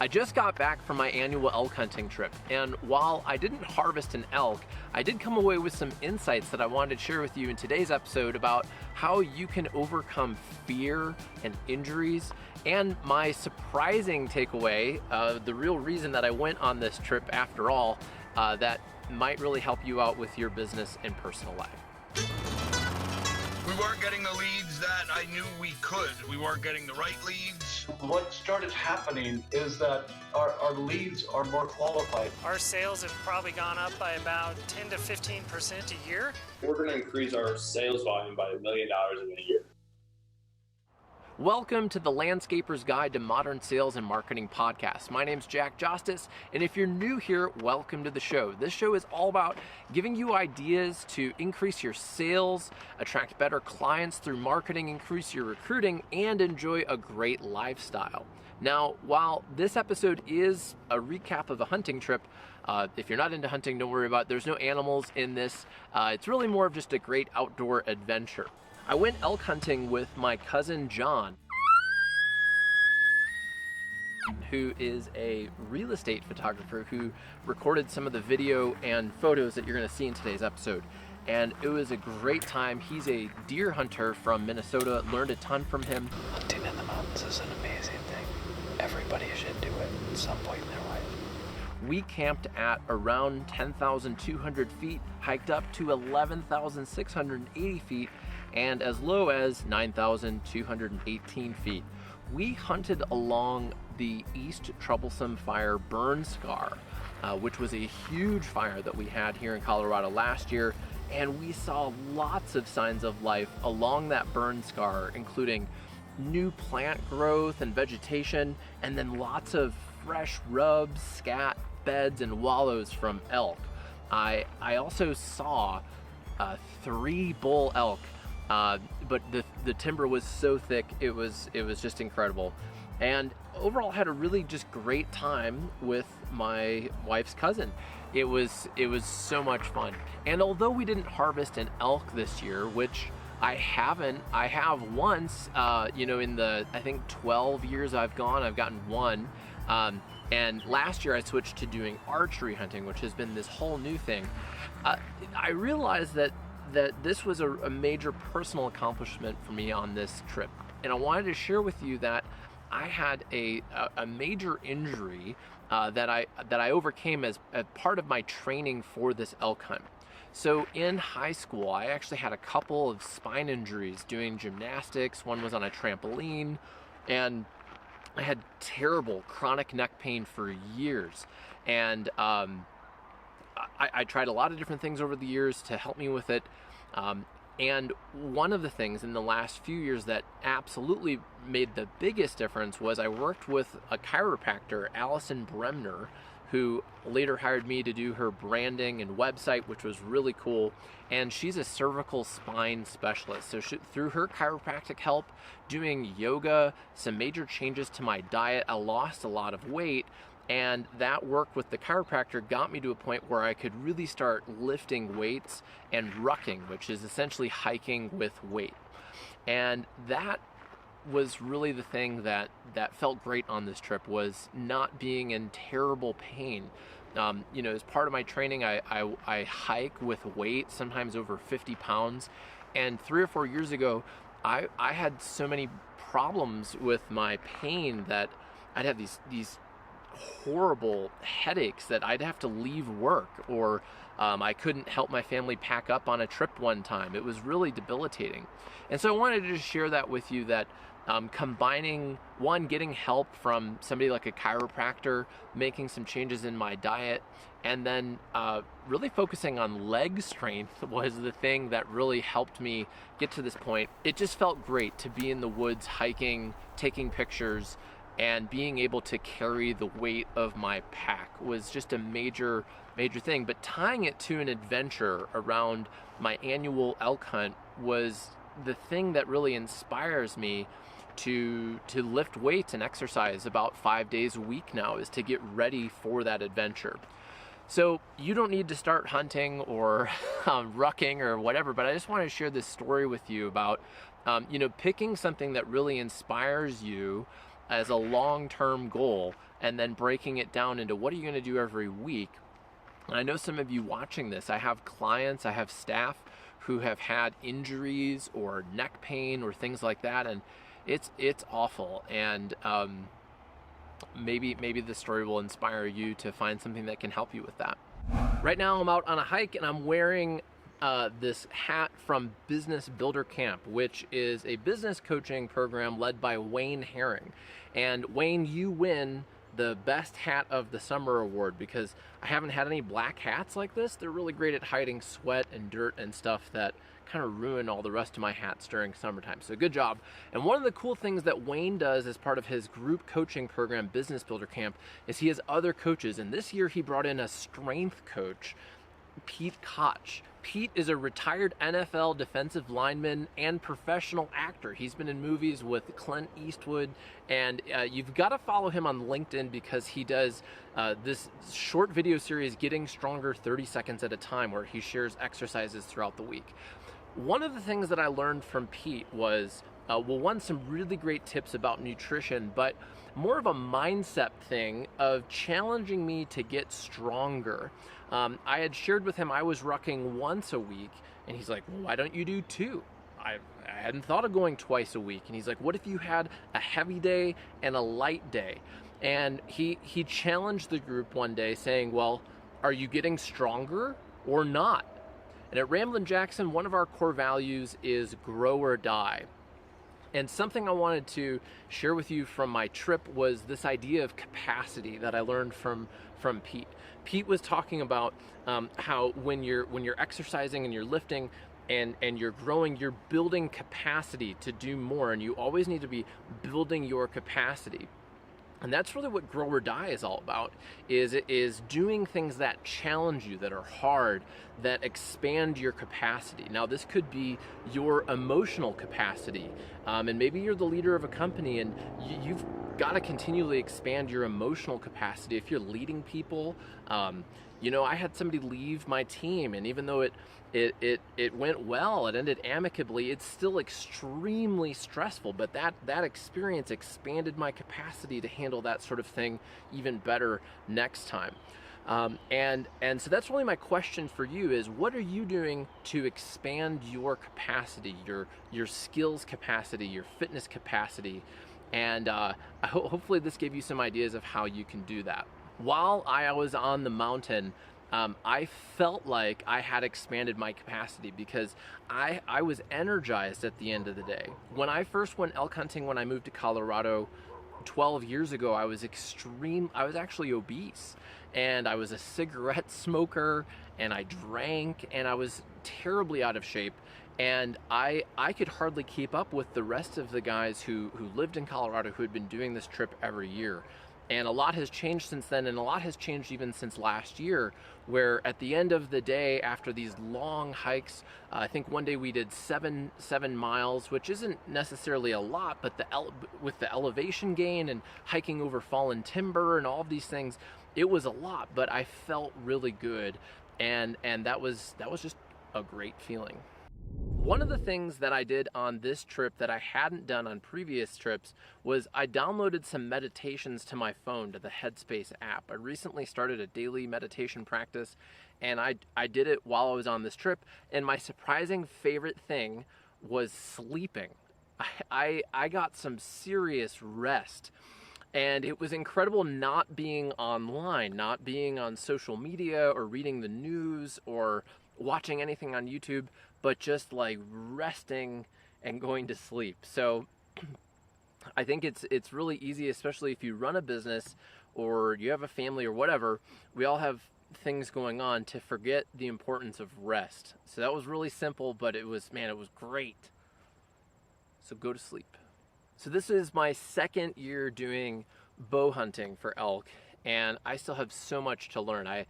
I just got back from my annual elk hunting trip, and while I didn't harvest an elk, I did come away with some insights that I wanted to share with you in today's episode about how you can overcome fear and injuries, and my surprising takeaway, the real reason that I went on this trip after all, that might really help you out with your business and personal life. We weren't getting the leads that I knew we could. We weren't getting the right leads. What started happening is that our leads are more qualified. Our sales have probably gone up by about 10 to 15% a year. We're going to increase our sales volume by $1 million in a year. Welcome to the Landscaper's Guide to Modern Sales and Marketing podcast. My name's Jack Jostes, and if you're new here, welcome to the show. This show is all about giving you ideas to increase your sales, attract better clients through marketing, increase your recruiting, and enjoy a great lifestyle. Now, while this episode is a recap of a hunting trip, if you're not into hunting, don't worry about it. There's no animals in this. It's really more of just a great outdoor adventure. I went elk hunting with my cousin John, who is a real estate photographer who recorded some of the video and photos that you're going to see in today's episode. And it was a great time. He's a deer hunter from Minnesota, learned a ton from him. Hunting in the mountains is an amazing thing. Everybody should do it at some point in their life. We camped at around 10,200 feet, hiked up to 11,680 feet, and as low as 9,218 feet. We hunted along the East Troublesome Fire burn scar, which was a huge fire that we had here in Colorado last year, and we saw lots of signs of life along that burn scar, including new plant growth and vegetation, and then lots of fresh rubs, scat, beds, and wallows from elk. I also saw 3 bull elk, but the timber was so thick, it was just incredible. And overall had a really just great time with my wife's cousin. It was so much fun. And although we didn't harvest an elk this year, which I have once, in the, I think 12 years I've gone, I've gotten one. And last year I switched to doing archery hunting, which has been this whole new thing. I realized that this was a major personal accomplishment for me on this trip. And I wanted to share with you that I had a major injury that I overcame as part of my training for this elk hunt. So in high school, I actually had a couple of spine injuries doing gymnastics. One was on a trampoline, and I had terrible chronic neck pain for years. And I tried a lot of different things over the years to help me with it. And one of the things in the last few years that absolutely made the biggest difference was I worked with a chiropractor, Allison Bremner, who later hired me to do her branding and website, which was really cool. And she's a cervical spine specialist. So through her chiropractic help, doing yoga, some major changes to my diet, I lost a lot of weight. And that work with the chiropractor got me to a point where I could really start lifting weights and rucking, which is essentially hiking with weight. And that was really the thing that felt great on this trip, was not being in terrible pain. As part of my training, I hike with weight, sometimes over 50 pounds. And 3 or 4 years ago, I had so many problems with my pain that I'd have these horrible headaches that I'd have to leave work, or I couldn't help my family pack up on a trip one time. It was really debilitating. And so I wanted to just share that with you, that combining, one, getting help from somebody like a chiropractor, making some changes in my diet, and then really focusing on leg strength was the thing that really helped me get to this point. It just felt great to be in the woods hiking, taking pictures, and being able to carry the weight of my pack was just a major thing. But tying it to an adventure around my annual elk hunt was the thing that really inspires me to lift weights and exercise about 5 days a week now, is to get ready for that adventure. So you don't need to start hunting or rucking or whatever, but I just want to share this story with you about picking something that really inspires you as a long-term goal, and then breaking it down into what are you going to do every week. And I know some of you watching this, I have clients, I have staff who have had injuries or neck pain or things like that, and it's awful. And maybe this story will inspire you to find something that can help you with that. Right now I'm out on a hike and I'm wearing this hat from Business Builder Camp, which is a business coaching program led by Wayne Herring. And Wayne, you win the best hat of the summer award because I haven't had any black hats like this. They're really great at hiding sweat and dirt and stuff that kind of ruin all the rest of my hats during summertime. So good job. And one of the cool things that Wayne does as part of his group coaching program, Business Builder Camp, is he has other coaches. And this year he brought in a strength coach, Pete Koch. Pete is a retired NFL defensive lineman and professional actor. He's been in movies with Clint Eastwood, and you've got to follow him on LinkedIn because he does this short video series, Getting Stronger 30 Seconds at a Time, where he shares exercises throughout the week. One of the things that I learned from Pete was, one, some really great tips about nutrition, but more of a mindset thing of challenging me to get stronger. I had shared with him I was rucking once a week, and he's like, well, why don't you do 2? I hadn't thought of going twice a week. And he's like, what if you had a heavy day and a light day? And he challenged the group one day saying, well, are you getting stronger or not? And at Ramblin' Jackson, one of our core values is grow or die. And something I wanted to share with you from my trip was this idea of capacity that I learned from Pete. Pete was talking about how when you're exercising and you're lifting and you're growing, you're building capacity to do more, and you always need to be building your capacity. And that's really what Grow or Die is all about, is doing things that challenge you, that are hard, that expand your capacity. Now, this could be your emotional capacity, and maybe you're the leader of a company and you've got to continually expand your emotional capacity. If you're leading people, I had somebody leave my team, and even though it went well, it ended amicably, it's still extremely stressful, but that experience expanded my capacity to handle that sort of thing even better next time. And so that's really my question for you is, what are you doing to expand your capacity, your skills capacity, your fitness capacity? And hopefully this gave you some ideas of how you can do that. While I was on the mountain, I felt like I had expanded my capacity because I was energized at the end of the day. When I first went elk hunting, when I moved to Colorado 12 years ago, I was actually obese, and I was a cigarette smoker, and I drank, and I was terribly out of shape. And I could hardly keep up with the rest of the guys who lived in Colorado who had been doing this trip every year. And a lot has changed since then, and a lot has changed even since last year, where at the end of the day, after these long hikes, I think one day we did seven miles, which isn't necessarily a lot, but with the elevation gain and hiking over fallen timber and all of these things, it was a lot, but I felt really good, and that was just a great feeling. One of the things that I did on this trip that I hadn't done on previous trips was I downloaded some meditations to my phone, to the Headspace app. I recently started a daily meditation practice, and I did it while I was on this trip, and my surprising favorite thing was sleeping. I got some serious rest, and it was incredible not being online, not being on social media or reading the news or watching anything on YouTube, but just like resting and going to sleep. So I think it's really easy, especially if you run a business or you have a family or whatever. We all have things going on, to forget the importance of rest. So that was really simple, but it was great. So go to sleep. So this is my second year doing bow hunting for elk, and I still have so much to learn. I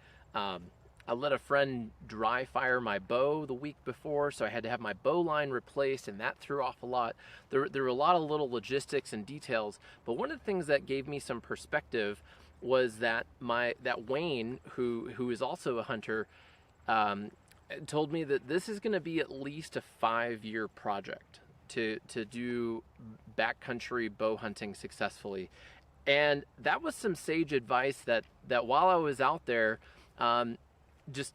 let a friend dry fire my bow the week before, so I had to have my bow line replaced, and that threw off a lot. There were a lot of little logistics and details, but one of the things that gave me some perspective was that Wayne, who is also a hunter, told me that this is going to be at least a 5-year project to do backcountry bow hunting successfully. And that was some sage advice that while I was out there, just,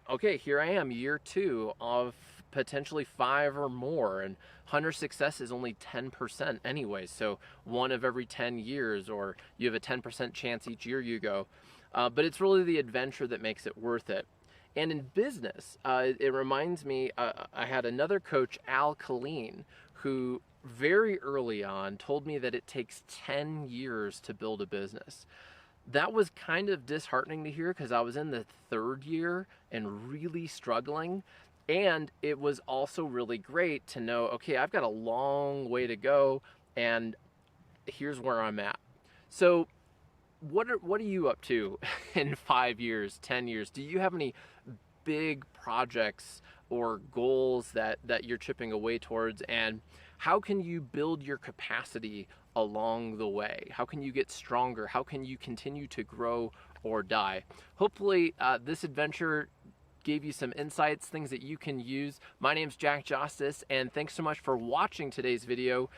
okay, here I am, year 2 of potentially 5 or more, and hunter success is only 10% anyway, so 1 of every 10 years, or you have a 10% chance each year you go. But it's really the adventure that makes it worth it. And in business, it reminds me, I had another coach, Al Colleen, who very early on told me that it takes 10 years to build a business. That was kind of disheartening to hear because I was in the 3rd year and really struggling. And it was also really great to know, okay, I've got a long way to go and here's where I'm at. So what are you up to in 5 years, 10 years? Do you have any big projects or goals that you're chipping away towards? And how can you build your capacity along the way? How can you get stronger? How can you continue to grow or die? Hopefully this adventure gave you some insights, things that you can use. My name's Jack Jostes, and thanks so much for watching today's video.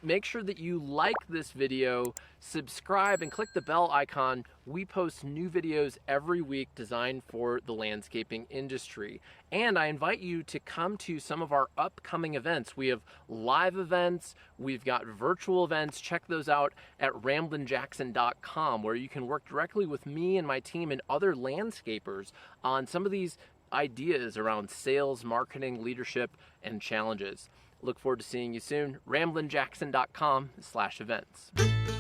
Make sure that you like this video, subscribe, and click the bell icon. We post new videos every week designed for the landscaping industry. And I invite you to come to some of our upcoming events. We have live events, we've got virtual events. Check those out at ramblinjackson.com, where you can work directly with me and my team and other landscapers on some of these ideas around sales, marketing, leadership, and challenges. Look forward to seeing you soon. ramblinjackson.com/events.